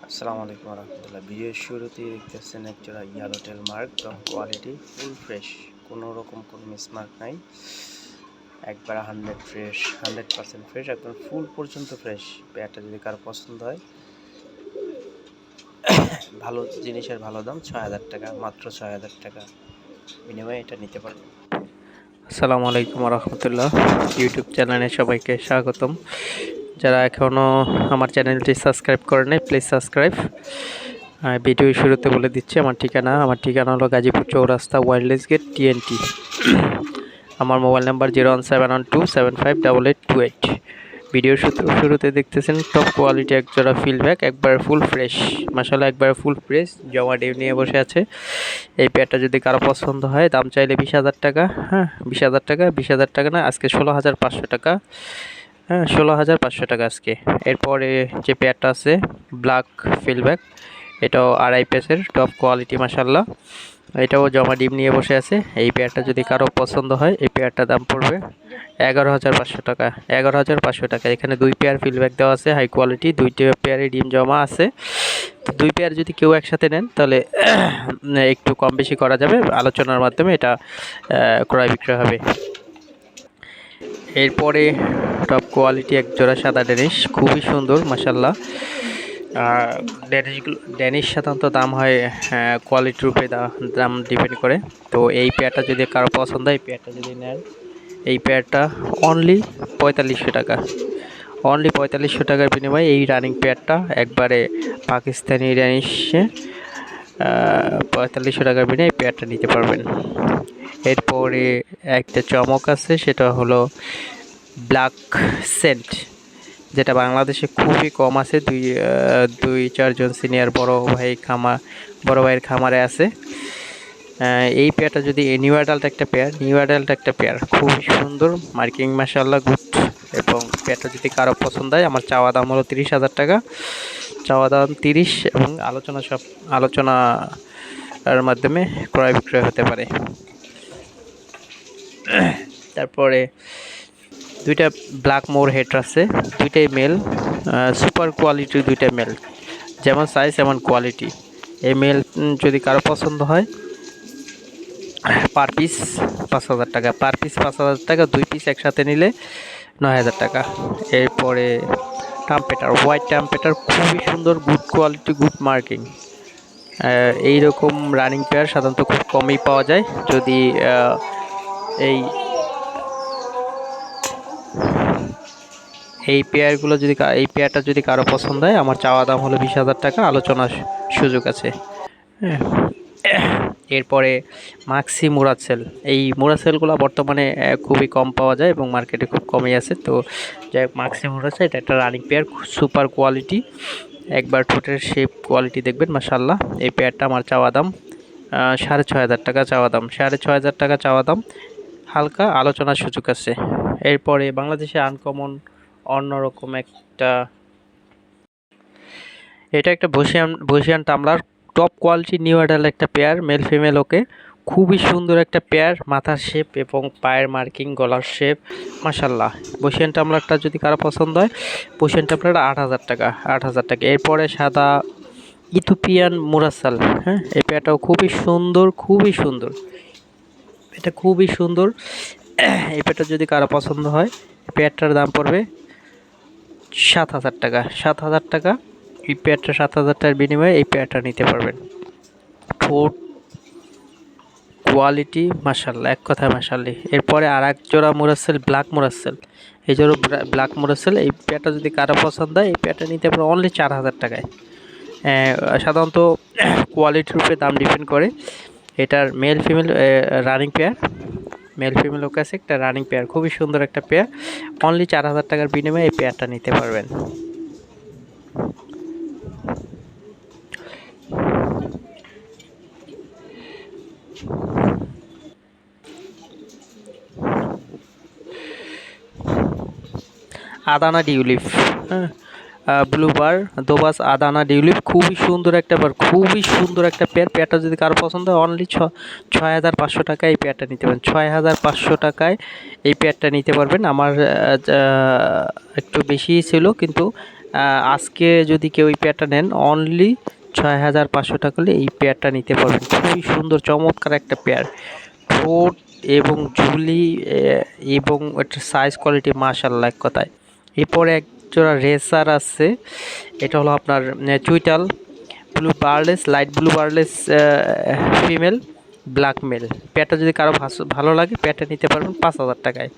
আসসালামু আলাইকুম রহমতুল্লাহ। ভিডিওর শুরুতেই দেখতেছেন একটা yellow tail mark, top quality, full fresh, কোনো রকম কোনো মিসমার্ক নাই, একবার 100% ফ্রেশ, একদম ফুল পর্যন্ত ফ্রেশ। পেয়ারটা যদি কারো পছন্দ হয়, ভালো জিনিসের ভালো দাম, 6,000 টাকা, মাত্র 6,000 টাকা বিনিময়ে এটা নিতে পারবেন। আসসালামু আলাইকুম রহমতুল্লাহ। ইউটিউব চ্যানেলে সবাইকে স্বাগতম। যারা এখনও আমার চ্যানেলটি সাবস্ক্রাইব করেনি, প্লিজ সাবস্ক্রাইব। ভিডিও শুরুতে বলে দিচ্ছি আমার ঠিকানা হলো গাজীপুর চৌরাস্তা, ওয়্যারলেস গেট, TNT। আমার মোবাইল নাম্বার 01712758828। ভিডিওর শুরুতে দেখতেছেন টপ কোয়ালিটি একজোড়া ফিল্ডব্যাক, একবার ফুল ফ্রেশ, মাশাআল্লাহ একবার ফুল ফ্রেশ, জমা ডিম নিয়ে বসে আছে। এই পেয়ারটা যদি কারো পছন্দ হয়, দাম চাইলে 20,000 টাকা। হ্যাঁ, 20,000 টাকা, 20,000 টাকা না, আজকে 16,500 টাকা। হ্যাঁ, 16,500 টাকা আজকে। এরপরে যে পেয়ারটা আছে ব্ল্যাক ফিল্ডব্যাক, এটাও আড়াই পেসের, টপ কোয়ালিটি মাশাআল্লাহ। এটাও জমা ডিম নিয়ে বসে আছে। এই পেয়ারটা যদি কারো পছন্দ হয়, এই পেয়ারটার দাম পড়বে 11,500 টাকা। 11,500 টাকা। এখানে 2 পেয়ার ফিল্ডব্যাক দেওয়া আছে, হাই কোয়ালিটি, 2টি পেয়ারে ডিম জমা আছে। তো 2 পেয়ার যদি কেউ একসাথে নেন, তাহলে একটু কম বেশি করা যাবে, আলোচনার মাধ্যমে এটা ক্রয় বিক্রয় হবে। এরপরে টপ কোয়ালিটি এক জোড়া সাদা ড্যানিশ, খুবই সুন্দর মাশাআল্লাহ। ড্যানিশ সাধারণত দাম হয় কোয়ালিটির উপরে দাম ডিপেন্ড করে। তো এই পেয়ারটা যদি কারো পছন্দ হয়, এই পেয়ারটা যদি নেন, এই পেয়ারটা অনলি 4,500 টাকা। অনলি 4,500 টাকার বিনিময়ে এই রানিং পেয়ারটা একবারে পাকিস্তানি ড্যানিশে 4,500 টাকার বিনিময়ে এই পেয়ারটা নিতে পারবেন। এরপরে একটা চমক আছে, সেটা হলো ব্ল্যাক সেন্ট, যেটা বাংলাদেশে খুবই কম আছে। দুই চারজন সিনিয়র বড় ভাইয়ের খামারে আছে। এই পেয়ারটা যদি নিউ অ্যাডাল্ট একটা পেয়ার, খুবই সুন্দর, মার্কিং মাশাআল্লাহ গুড। এবং পেয়ারটা যদি কারো পছন্দ হয়, আমার চাওয়া দাম হলো 30,000 টাকা। চাওয়া দাম 30, এবং আলোচনার মাধ্যমে ক্রয় বিক্রয় হতে পারে। তারপরে 2টা ব্ল্যাক মোর হেড আছে, 2টাই মেল, সুপার কোয়ালিটির 2টা মেল, যেমন সাইজ এমন কোয়ালিটি। এই মেল যদি কারো পছন্দ হয়, পার পিস 5,000 টাকা। পার পিস 5,000 টাকা, 2 পিস একসাথে নিলে 9,000 টাকা। এরপরে টাম্পেটার, হোয়াইট টাম্পেটার, খুবই সুন্দর, গুড কোয়ালিটি, গুড মার্কিং। এইরকম রানিং পেয়ার সাধারণত খুব কমই পাওয়া যায়। যদি এই এই পেয়ারটা যদি কারো পছন্দ হয়, আমার চাওয়া দাম হলো 20,000 টাকা, আলোচনার সুযোগ আছে। এরপরে মাক্সি মুরাসেল, এই মুরাসেলগুলো বর্তমানে খুবই কম পাওয়া যায় এবং মার্কেটে খুব কমই আছে। তো যাই হোক, মাক্সি মুরাসেল এটা একটা রানিং পেয়ার, সুপার কোয়ালিটি, একবার ঠোঁটের শেপ কোয়ালিটি দেখবেন মাশাআল্লাহ। এই পেয়ারটা আমার চাওয়া দাম 6,500 টাকা চাওয়া দাম, 6,500 টাকা চাওয়া দাম, হালকা আলোচনার সুযোগ আছে। এরপরে বাংলাদেশে আনকমন অন্যরকম এটা একটা বসিয়ান টামলার, টপ কোয়ালিটি, নিউ অ্যাডাল্ট একটা পেয়ার, মেল ফিমেল ওকে, খুবই সুন্দর একটা পেয়ার, মাথার শেপ এবং পায়ের মার্কিং, গলার শেপ মাশাআল্লাহ। বসিয়ান টামলারটা যদি কারো পছন্দ হয়, বসিয়ান টামলারটা 8,000 টাকা, 8,000 টাকা। এরপরে সাদা ইথিওপিয়ান মুরাসাল, হ্যাঁ, এই পেয়ারটাও খুবই সুন্দর, খুবই সুন্দর, এটা খুবই সুন্দর। এই পেয়ারটা যদি কারো পছন্দ হয়, পেয়ারটার দাম পড়বে 7,000 টাকা, 7,000 টাকা। এই পেয়ারটা 7,000 টাকার বিনিময়ে এই পেয়ারটা নিতে পারবেন। ঠোঁট কোয়ালিটি মাশাআল্লাহ, এক কথায় মাশাআল্লাহ। এরপরে আর এক জোড়া মুরাসেল, ব্ল্যাক মুরাসেল, এই জোড়া ব্ল্যাক মুরাসেল, এই পেয়ারটা যদি কারো পছন্দ হয়, এই পেয়ারটা নিতে পারবেন অনলি 4,000 টাকায়। সাধারণত কোয়ালিটির উপরে দাম ডিপেন্ড করে। এটার male female running pair, male female ওকে আছে, একটা রানিং পেয়ার, খুবই সুন্দর একটা পেয়ার, অনলি 4,000 টাকার বিনিময়ে এই পেয়ারটা নিতে পারবেন। আদানা ডিউলিপ, হ্যাঁ, ব্লুবার দোবাস আদানা ডিউলিপ, খুবই সুন্দর একটা পেয়ার। পেয়ারটা যদি কারো পছন্দ হয়, অনলি 6,500 টাকায় এই পেয়ারটা নিতে পারেন। 6,500 টাকায় এই পেয়ারটা নিতে পারবেন। আমার একটু বেশি ছিল, কিন্তু আজকে যদি কেউ এই পেয়ারটা নেন অনলি 6,500 টাকা হলে এই পেয়ারটা নিতে পারবেন। খুবই সুন্দর চমৎকার একটা পেয়ার, ঠোঁট এবং ঝুলি এবং এটার সাইজ কোয়ালিটি মাশাআল্লাহ এক কথায়। এরপরে এক জোড়া রেসার আছে, এটা হলো আপনার চুইটাল blue বার্লেস, light blue বার্লেস female, black male. পেয়ারটা যদি কারো ভালো লাগে পেয়ারটা নিতে পারবেন 5,000 টাকায়।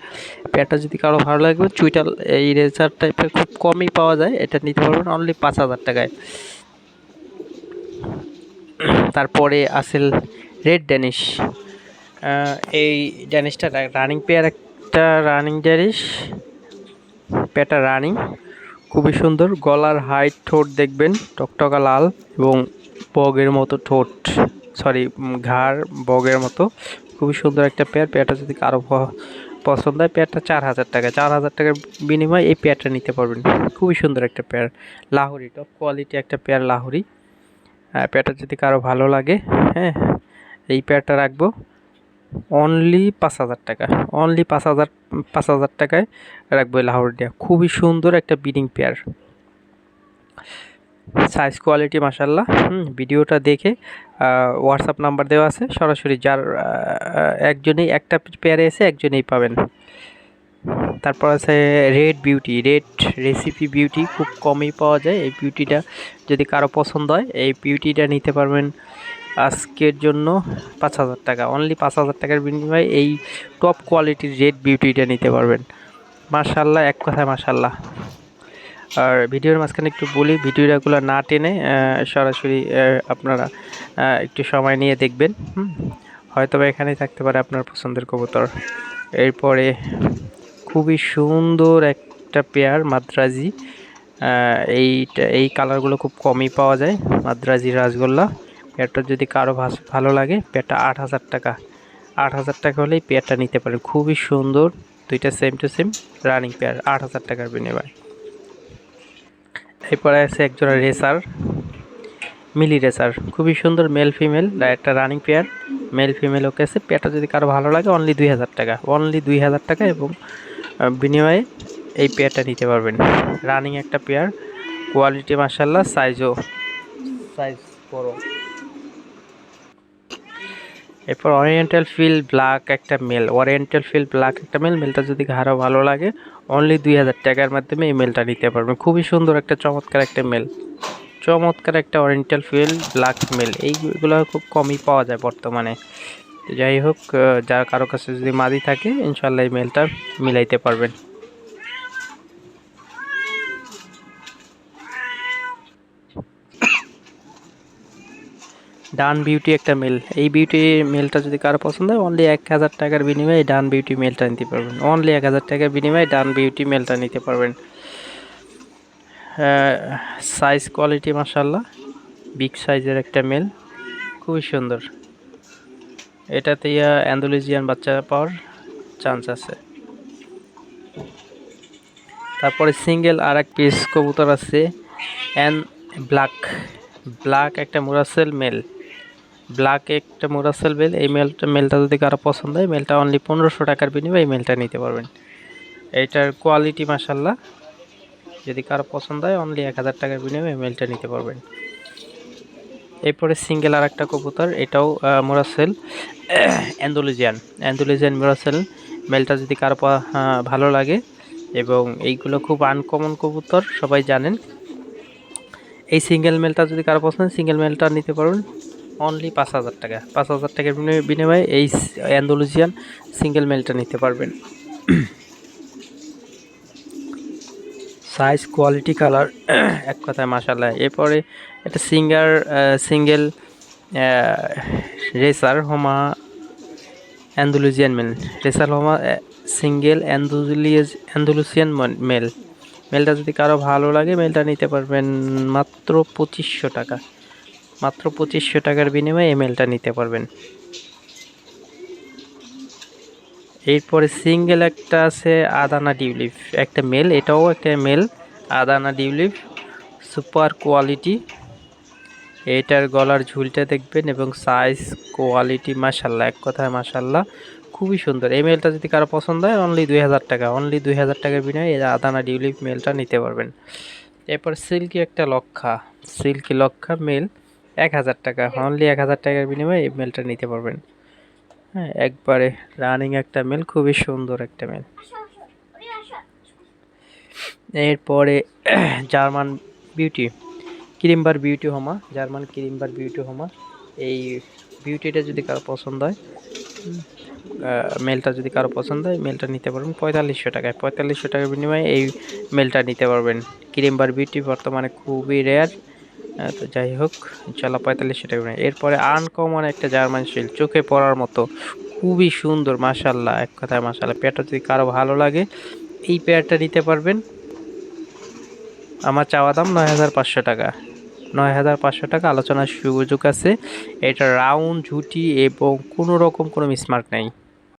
পেয়ারটা যদি কারো ভালো লাগবে, চুইটাল এই রেসার টাইপের খুব কমই পাওয়া যায়, এটা নিতে পারবেন অনলি 5,000 টাকায়। তারপরে আসেল রেড ড্যানিশ, এই ড্যানিশটা রানিং পেয়ার, একটা রানিং ড্যানিশ, পেয়ারটা রানিং, খুবই সুন্দর। গলার হাইট, ঠোঁট দেখবেন টকটকা লাল এবং বগের মতো ঠোঁট, সরি ঘাড় বগের মতো, খুবই সুন্দর একটা পেয়ার। পেয়ারটা যদি কারো পছন্দ হয়, পেয়ারটা 4,000 টাকা, 4,000 টাকার বিনিময়ে এই পেয়ারটা নিতে পারবেন। খুবই সুন্দর একটা পেয়ার, লাহোরি, টপ কোয়ালিটি একটা পেয়ার লাহোরি। পেয়ারটা যদি কারো ভালো লাগে, হ্যাঁ, এই পেয়ারটা রাখবো অনলি 5,000 টাকা, অনলি 5,000 টাকায় রাখবো লাহোরিটা। খুবই সুন্দর একটা ব্রিডিং পেয়ার, সাইজ কোয়ালিটি মাশাআল্লাহ। ভিডিওটা দেখে হোয়াটসঅ্যাপ নাম্বার দেওয়া আছে, সরাসরি যার একজনেই একটা পেয়ারে এসে একজনেই পাবেন। তারপর আছে red beauty, red recipe beauty, খুব কমই পাওয়া যায়। এই বিউটিটা যদি কারো পছন্দ হয়, এই বিউটিটা নিতে পারবেন আজকের জন্য 5,000 টাকা, অনলি 5,000 টাকার বিনিময়ে এই টপ কোয়ালিটির রেড বিউটিটা নিতে পারবেন। মাশাআল্লাহ, এক কথায় মাশাআল্লাহ। আর ভিডিওর মাঝখানে একটু বলি, ভিডিওগুলো না টেনে সরাসরি আপনারা একটু সময় নিয়ে দেখবেন, হয়তো বা এখানেই থাকতে পারে আপনার পছন্দের কবুতর। এরপরে খুবই সুন্দর একটা পেয়ার মাদ্রাজি, এই কালারগুলো খুব কমই পাওয়া যায়, মাদ্রাজি রাজগোল্লা। পেয়ারটা যদি কারো ভালো লাগে, পেয়ারটা 8,000 টাকা, 8,000 টাকা হলেই পেয়ারটা নিতে পারেন। খুবই সুন্দর, দুইটা same to same running pair, 8,000 টাকার বিনিময়ে। এরপরে আছে একজোড়া রেসার, মিলি রেসার, খুবই সুন্দর মেল ফিমেল, একটা রানিং পেয়ার, মেল ফিমেল ওকে আছে। পেয়ারটা যদি কারো ভালো লাগে অনলি 2,000 টাকা, অনলি 2,000 টাকা এবং বিনিময়ে এই পেয়ারটা নিতে পারবেন। রানিং একটা পেয়ার, কোয়ালিটি মাশাআল্লাহ, সাইজ বড়। এরপর ওরিয়েন্টাল ফিল ব্ল্যাক একটা মেল, ওরিয়েন্টাল ফিল ব্ল্যাক একটা মেল, মেলটা যদি কারো ভালো লাগে অনলি 2,000 টাকার মাধ্যমে এই মেলটা নিতে পারবেন। খুবই সুন্দর একটা চমৎকার একটা মেল, চমৎকার একটা ওরিয়েন্টাল ফিল ব্ল্যাক মেল। এইগুলো খুব কমই পাওয়া যায় বর্তমানে। যাই হোক, যার কারো কাছে যদি মাদি থাকে ইনশাল্লাহ এই মেলটা মিলাইতে পারবেন। ডান বিউটি একটা মেল, এই বিউটি মেলটা যদি কারো পছন্দ হয় অনলি 1,000 টাকার বিনিময়ে ডান বিউটি মেলটা নিতে পারবেন, অনলি 1,000 টাকার বিনিময়ে ডান বিউটি মেলটা নিতে পারবেন। সাইজ কোয়ালিটি মাশাআল্লাহ, বিগ সাইজের একটা মেল, খুবই সুন্দর। এটাতে অ্যান্ডালুজিয়ান বাচ্চা পাওয়ার চান্স আছে। তারপরে সিঙ্গেল আর এক পিস কবুতর আছে, ব্ল্যাক একটা মুরাসেল মেল, ব্ল্যাক একটা মুরাসেল মেল। এই মেলটা যদি কারো পছন্দ হয়, মেলটা অনলি 1,500 টাকার বিনিময়ে এই মেলটা নিতে পারবেন। এইটার কোয়ালিটি মাশাআল্লাহ, যদি কারো পছন্দ হয় অনলি 1,000 টাকার বিনিময়ে এই মেলটা নিতে পারবেন। এরপরে সিঙ্গেল আর একটা কবুতর, এটাও মুরাসেল, অ্যান্ডালুজিয়ান মুরাসেল। মেলটা যদি কারো ভালো লাগে, এবং এইগুলো খুব আনকমন কবুতর, সবাই জানেন। এই সিঙ্গেল মেলটা যদি কারো পছন্দ, সিঙ্গেল মেলটা নিতে পারবেন অনলি 5,000 টাকা, 5,000 টাকার বিনিময়ে এই অ্যান্ডালুজিয়ান সিঙ্গেল মেলটা নিতে পারবেন। সাইজ কোয়ালিটি কালার এক কথায় মাশাআল্লাহ। এরপরে একটা single racer homer Andalusian male, racer homer single Andalusian male. মেলটা যদি কারো ভালো লাগে মেলটা নিতে পারবেন মাত্র 2,500 টাকা, মাত্র 2,500 টাকার বিনিময়ে এই মেলটা নিতে পারবেন। এরপরে সিঙ্গেল একটা আছে আদানা ডিউলিপ একটা মেল, এটাও একটা মেল আদানা ডিউলিপ, সুপার কোয়ালিটি। এটার গলার ঝুলটা দেখবেন এবং সাইজ কোয়ালিটি মাশাআল্লাহ, এক কথায় মাশাআল্লাহ, খুবই সুন্দর। এই মেলটা যদি কারো পছন্দ হয় অনলি 2,000 টাকা, অনলি 2,000 টাকার বিনিময়ে এই আদানা ডিউলিপ মেলটা নিতে পারবেন। এরপর সিল্কি লক্ষা মেল 1000 টাকা, অনলি 1000 টাকার বিনিময়ে এই মেলটা নিতে পারবেন। হ্যাঁ, একবারে রানিং একটা মেল, খুবই সুন্দর একটা মেল। এরপরে জার্মান ক্রিমবার বিউটি হোমা। এই বিউটিটা যদি কারো পছন্দ হয়, মেলটা যদি কারো পছন্দ হয়, মেলটা নিতে পারবেন 4500 টাকায়। 4500 টাকার বিনিময়ে এই মেলটা নিতে পারবেন। ক্রিমবার বিউটি বর্তমানে খুবই রেয়ার, তো যাই হোক ইনশাল্লাহ 4500 টাকা। এরপরে আনকমন একটা জার্মান শিল্ড, চোখে পড়ার মতো, খুবই সুন্দর মাশাল্লাহ, এক কথায় মাশাল্লাহ। পেয়ারটা যদি কারো ভালো লাগে এই পেয়ারটা নিতে পারবেন। আমার চাওয়া দাম 9500 টাকা। 9500 টাকা, আলোচনার সুযোগ আছে। এটা রাউন্ড ঝুটি এবং কোনো রকম কোনো মিসমার্ক নেই।